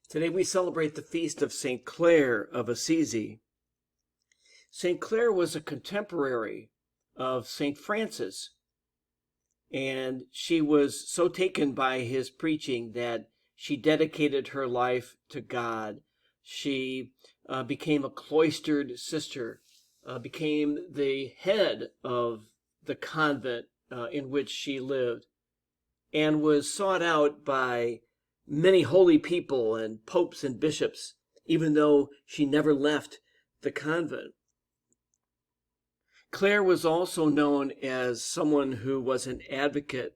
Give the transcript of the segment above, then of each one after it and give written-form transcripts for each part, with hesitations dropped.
Today we celebrate the feast of St. Clare of Assisi. St. Clare was a contemporary of St. Francis, and she was so taken by his preaching that she dedicated her life to God. She became a cloistered sister, became the head of the convent in which she lived, and was sought out by many holy people and popes and bishops, even though she never left the convent. Clare was also known as someone who was an advocate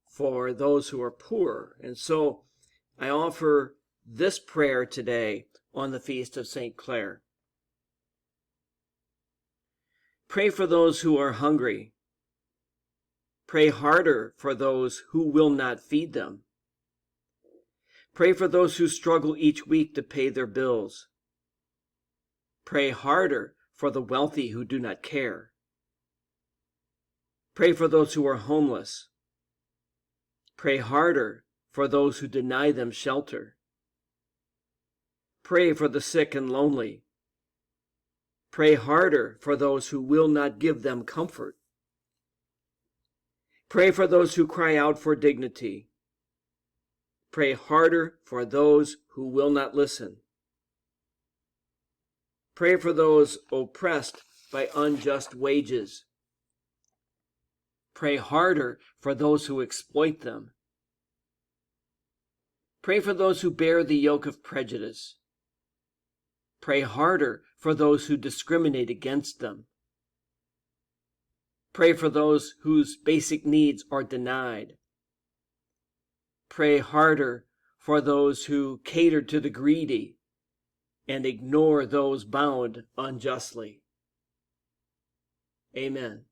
for those who are poor. And so I offer this prayer today on the feast of St. Clare. Pray for those who are hungry. Pray harder for those who will not feed them. Pray for those who struggle each week to pay their bills. Pray harder for the wealthy who do not care. Pray for those who are homeless. Pray harder for those who deny them shelter. Pray for the sick and lonely. Pray harder for those who will not give them comfort. Pray for those who cry out for dignity. Pray harder for those who will not listen. Pray for those oppressed by unjust wages. Pray harder for those who exploit them. Pray for those who bear the yoke of prejudice. Pray harder for those who discriminate against them. Pray for those whose basic needs are denied. Pray harder for those who cater to the greedy and ignore those bound unjustly. Amen.